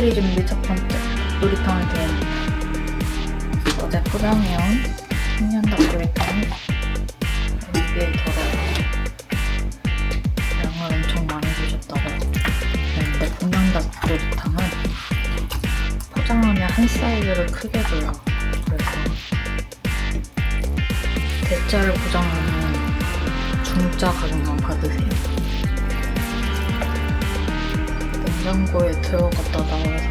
히스테리 준비 첫 번째. 놀이터를 대행. 어제 포장해온 청년 닭도리탕이 입에 덜어요. 양을 엄청 많이 주셨다고 했는데 청년 닭도리탕은 포장하면 한 사이즈를 크게 줘요. 그래서 대짜를 포장하면 중짜 가격만 받으세요. 냉장고에 들어갔다 나와서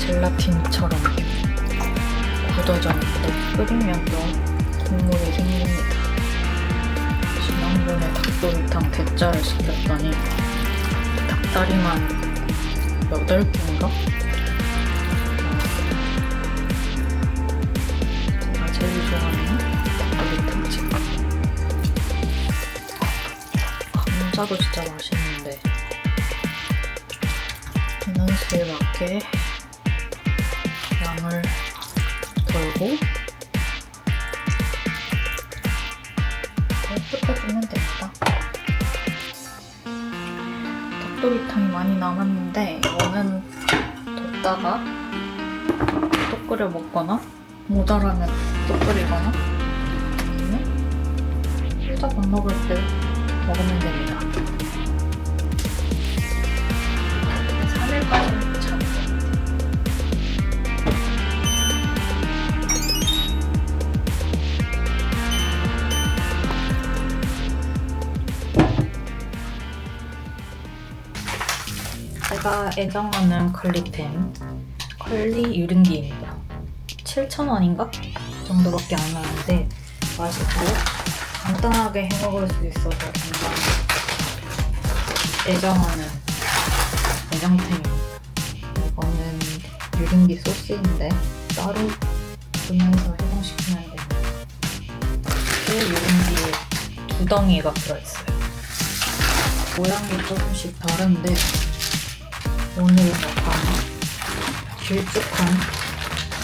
젤라틴처럼 굳어져 있는데 끓이면 또 국물이 생깁니다. 지난번에 닭도리탕 대짜를 시켰더니 닭다리만 8개인가? 제가 제일 좋아하는 닭도리탕집. 감자도 진짜 맛있는데 인원수에 맞게 양을 덜고 뜯어주면 됩니다. 닭도리탕이 많이 남았는데 이거는 뒀다가 또 끓여 먹거나 모자라면 또 끓이거나 아니면 혼자 밥 먹을 때 먹으면 됩니다. 3일까지는 참. 제가 애정하는 컬리템 컬리 유린기입니다. 7,000원인가? 정도밖에 안 하는데 맛있고 간단하게 해먹을 수 있어서 정말 애정하는 애정템입니다. 이거는 유린기 소스인데 따로 두면서 해동시키면 됩니다. 그 유린기에 2덩이가 들어있어요. 모양이 조금씩 다른데 오늘은 약간 길쭉한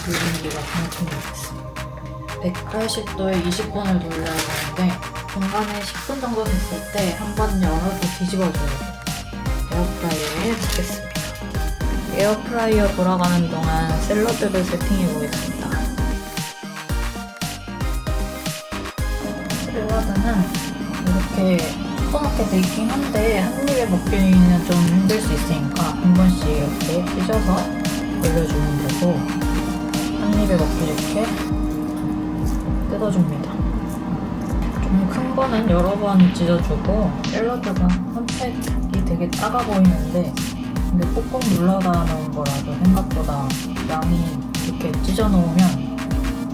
유린기가 당첨이 됐습니다. 180도에 20분을 돌려야 되는데 중간에 10분 정도 됐을 때 한번 열어서 뒤집어줘요. 에어프라이어에 넣겠습니다. 에어프라이어 돌아가는 동안 샐러드를 세팅해 보겠습니다. 샐러드는 이렇게 조그맣게 돼 있긴 한데 한 입에 먹기는 좀 힘들 수 있으니까 한 번씩 이렇게 찢어서 올려주면 되고 한 입에 먹기 좋게 뜯어줍니다. 좀 큰 거는 여러 번 찢어주고 샐러드가 한 팩이 되게 작아 보이는데 근데 꾹꾹 눌러다 놓은 거라서 생각보다 양이 이렇게 찢어 놓으면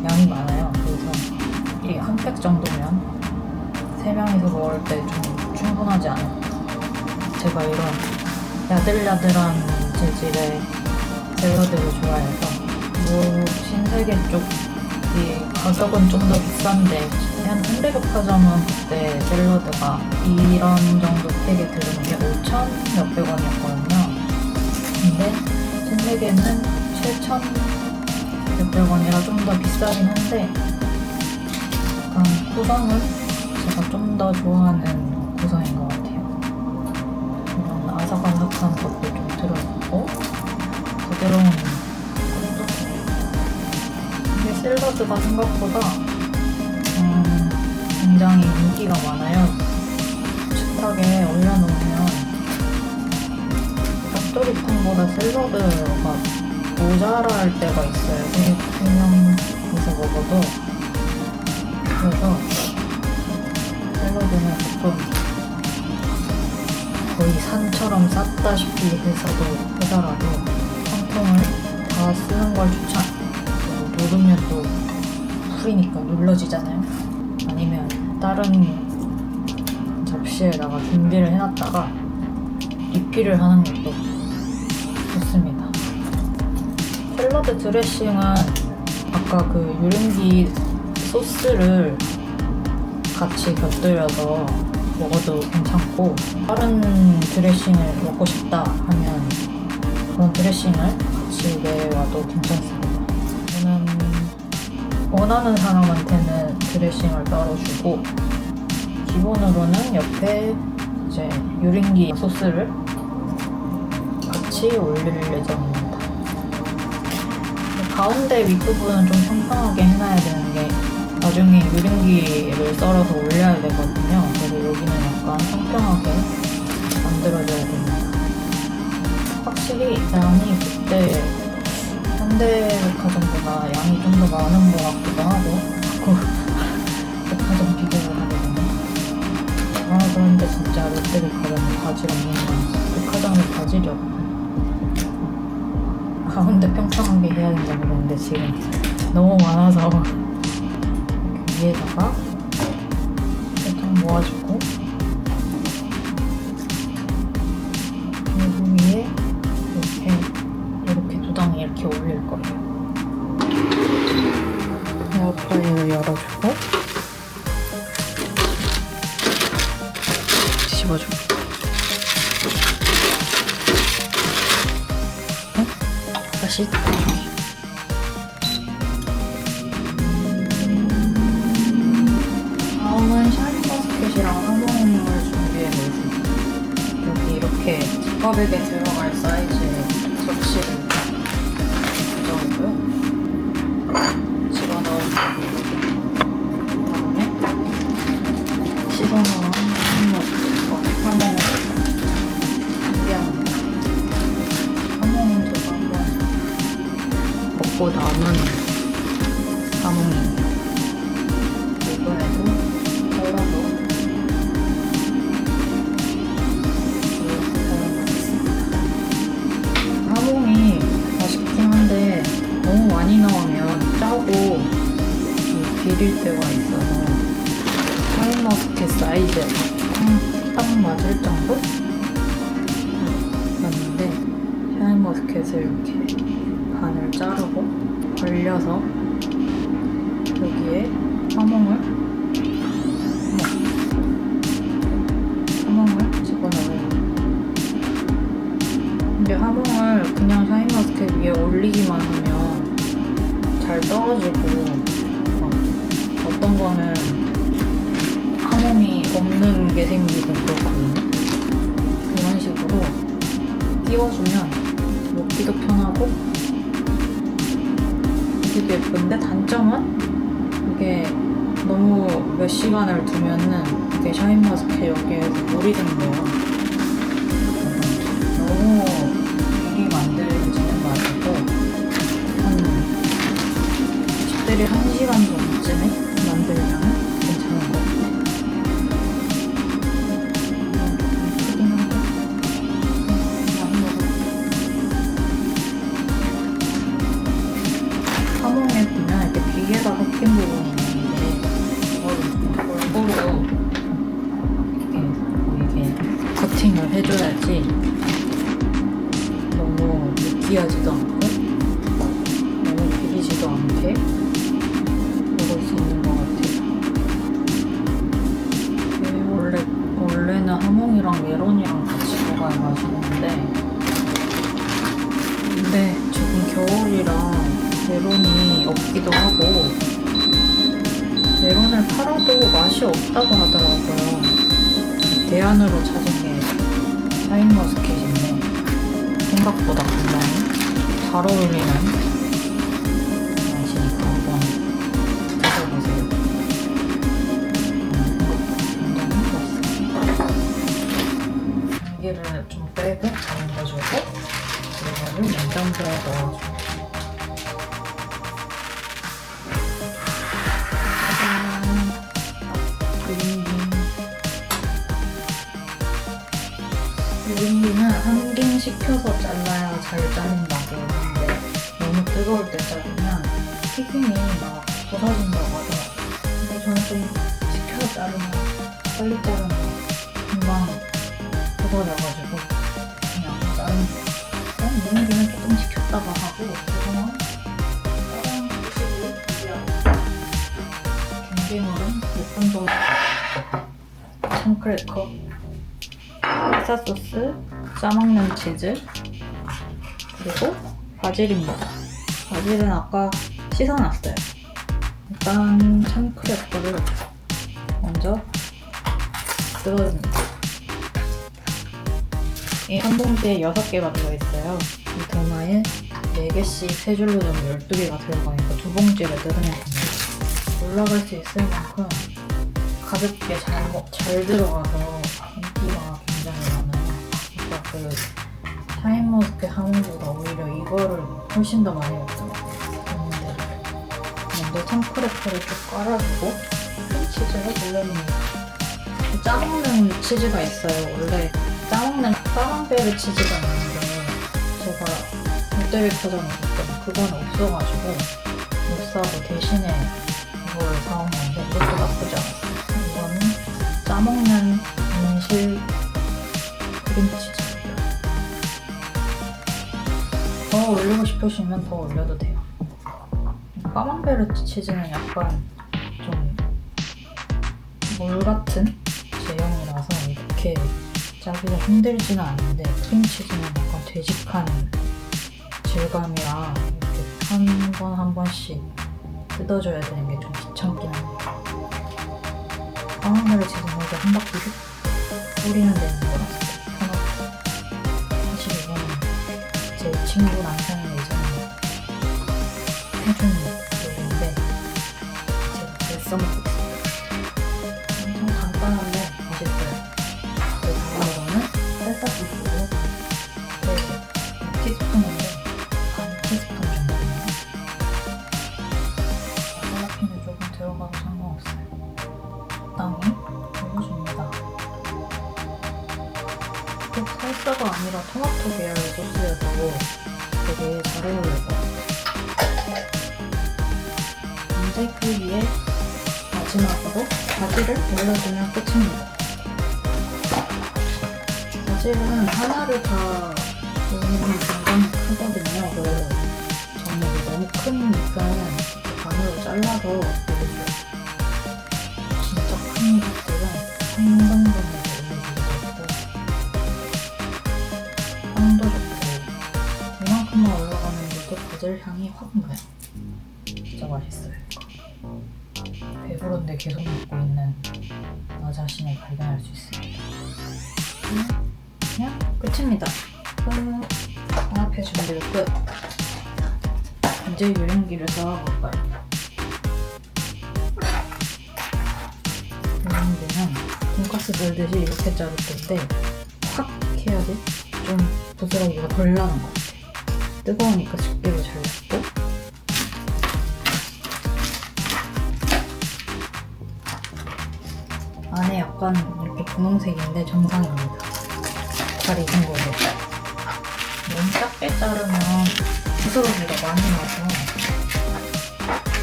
양이 많아요. 그래서 이 한 팩 정도면 3명이서 먹을 때 좀 충분하지 않아요. 제가 이런 야들야들한 재질의 샐러드를 좋아해서 신세계 쪽이 가격은 좀 더 비싼데 한 현대백화점은 그때 샐러드가 이런 정도 팩에 들은 게 5,000 몇백 원이었거든요. 근데 신세계는 7,000 몇백 원이라 좀 더 비싸긴 한데 약간 구성은 제가 좀 더 좋아하는 구성인 것 같아요. 이런 아삭아삭한 것도 좀 들어있고 부드러운 것도 이게 샐러드가 생각보다 굉장히 인기가 많아요. 식탁에 올려놓으면 닭도리탕보다 샐러드가 모자랄 때가 있어요. 3명이서 먹어도. 그래서 샐러드는 조금 거의 산처럼 쌌다시피 해서라도 한 통을 다 쓰는 걸 추천. 누르면 또 풀이니까 눌러지잖아요. 아니면 다른 접시에다가 준비를 해놨다가 리필을 하는 것도 좋습니다. 샐러드 드레싱은 아까 그 유린기 소스를 같이 곁들여서 먹어도 괜찮고 다른 드레싱을 먹고 싶다 하면 그런 드레싱을 같이 내와도 괜찮습니다. 저는 원하는 사람한테는 드레싱을 따로 주고 기본으로는 옆에 이제 유린기 소스를 같이 올릴 예정입니다. 가운데 윗부분은 좀 평평하게 해놔야 되는 게 나중에 유린기를 썰어서 올려야 되거든요. 그래서 여기는 약간 평평하게 만들어줘야 됩니다. 확실히 양이 그때 현대백화점보다 양이 좀 더 많은 것 같기도 하고 자꾸 백화점 비교를 하거든요. 아 그런데 진짜 롯데백화점에 바질 없는 거 백화점에 바질이 없네. 가운데 평평하게 해야 된다고 그러는데 지금 너무 많아서 위에다가 살짝 모아주고 그리고 위에 이렇게 두 덩이 이렇게 올릴 거예요. 에어프라이어를 열어주고 뒤집어주고 다시 다음은 샤인머스켓이랑 하몽을 준비해놓습니다. 여기 이렇게 지퍼백에 들어갈 사이즈의 접시를 가져오고요. 집어넣은 다음에 씻어놓은 샤인머스켓과 하몽을 준비합니다. 하몽은 제가 한번 먹고 남은 하몽입니다. 이번에도 잘라서 하몽이 맛있긴 한데 너무 많이 넣으면 짜고 비릴 때가 있어서 샤인머스켓 사이즈에 딱 맞을 정도? 맞는데 샤인머스켓을 이렇게 반을 자르고 벌려서 여기에 하몽을 집어넣어요. 근데 하몽을 그냥 샤인머스켓 위에 올리기만 하면 잘 떨어지고 어떤 거는 하몽이 없는 게 생기고 그렇거든요. 이런 식으로 띄워주면 먹기도 편하고 되게 예쁜데 단점은 이게 너무 몇 시간을 두면은 이게 샤인머스켓 여기에서 물이 된대요. 너무 미리 만들어지는 맛이고 한 10대를 1시간 전쯤에 만들면 괜찮은 것 같아요. 하몽에 보면 이렇게 비계가 섞인 부분이 있는데 이거를 골고루 이렇게 커팅을 해줘야지 너무 느끼하지도 않고 너무 비리지도 않게 먹을 수 있는 것 같아요. 원래는 하몽이랑 메론이랑 같이 먹어야 맛있는데 근데 지금 겨울이라 메론이 없기도 하고 메론을 팔아도 맛이 없다고 하더라고요. 대안으로 찾은 게 샤인머스켓인데 생각보다 굉장히 잘 어울리는 맛이니까 한번 드셔보세요. 굉장히 맛있어요. 공기를 좀 빼고 담궈주고 이거를 냉장고에 넣어주고 유린기는 한 김 식혀서 잘라야 잘 자른다고 하는데 너무 뜨거울 때 자르면 튀김이 막 부서진다고 하더라고요. 근데 저는 좀 식혀서 자르면 빨리 자르면 금방 부서져가지고 그냥 자르는 거예요. 유린기는 조금 식혔다가 하고 그동안 다른 음식을 준비하고 준비물은 6분 정도 참크래커 피자 소스, 싸먹는 치즈, 그리고 바질입니다. 바질은 아까 씻어놨어요. 일단 참크래커를 먼저 뜯어줍니다. 한 봉지에 6개가 들어있어요. 이 도마에 4개씩 3줄로 좀 12개가 들어가니까 2봉지를 뜯으면 됩니다. 올라갈 수 있을 만큼 가볍게 잘 들어가서 인기가 굉장히 많아요. 그러니까 그 샤인머스켓 하몽보다 오히려 이거를 훨씬 더 많이 먹더라고요. 먼저 참크래커를 쭉 깔아주고 크림치즈를 올려줍니다. 짜먹는 치즈가 있어요. 원래 짜먹는 까망베르 치즈가 있는데 제가 롯데백화점에 갔더니 그건 없어가지고 못 사고 대신에 이걸 사온 건데 이것도 나쁘지 않았어요. 이거는 짜먹는 인실 크림치즈입니다. 더 올리고 싶으시면 더 올려도 돼요. 까망베르 치즈는 약간 좀 물 같은 제형이라서 이렇게 짜기가 힘들지는 않은데 크림치즈는 약간 되직한 질감이라 이렇게 한 번 한 번씩 뜯어줘야 되는 게 좀 귀찮긴 합니다. 까망베르 치즈는 이렇게 한 바퀴 휙 뿌리면 되는 거라서 편하고 사실 이거는 제 친구 남편이 예전에 해준 요리인데 제가 잘 써먹고 있어요. 엄청 간단한데 맛있어요. 다음으로는 쌀쌀 소스를 티스푼인데 반 티스푼 정도예요. 할라피뇨 조금 들어가도 상관없어요. 적당히 올려줍니다. 꼭 살사가 아니라 토마토 계열의 소스여도 되게 잘 어울릴 것 같아요. 이제 그 위에 마지막으로 바질을 올려주면 끝입니다. 바질은 하나를 다 올리면 굉장히 크거든요. 그래서 저는 너무 크니까 반으로 잘라서 올려줘요. 진짜 큰 것들은 한 정도만 올려주고 향도 좋고 이만큼만 올라가는데도 바질 향이 확 나요. 진짜 맛있어요. 배부른데 계속 먹고 있는 나 자신을 발견할 수 있습니다. 그냥 끝입니다. 앞에 준비를 끝. 이제 유린기를 쌓아볼까요? 유린기는 돈가스 썰듯이 이렇게 자를 텐데 확 해야지 좀 부스러기가 덜 나는 것 같아요. 뜨거우니까 집게로 잘랐고 안에 약간 이렇게 분홍색인데 정상입니다. 잘 익은 거죠. 너무 작게 자르면 부스러기가 많이 나서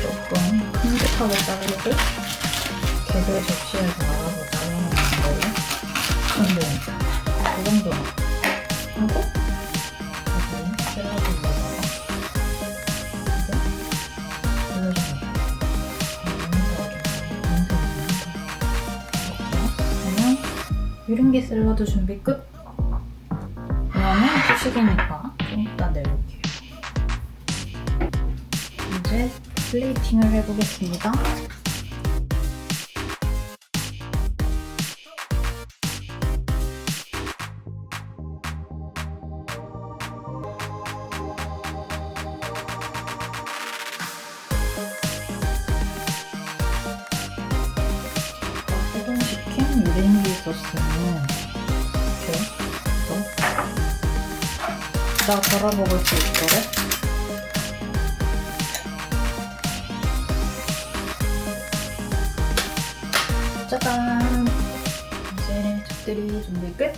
조금 큰 듯하게 자르고 개별 접시에서 알아서 잘라놓는 걸로 하면 됩니다. 그 정도만 하고 다시 샐러드에다가 이제 올려줍니다. 유린기 샐러드 준비 끝! 그러면 후식이니까 좀 이따 내볼게요. 이제 플레이팅을 해보겠습니다. 해동시킨 유린기 소스는 이렇게 나 갈아먹을 수 있도록 짜잔! 이제 집들이 준비 끝!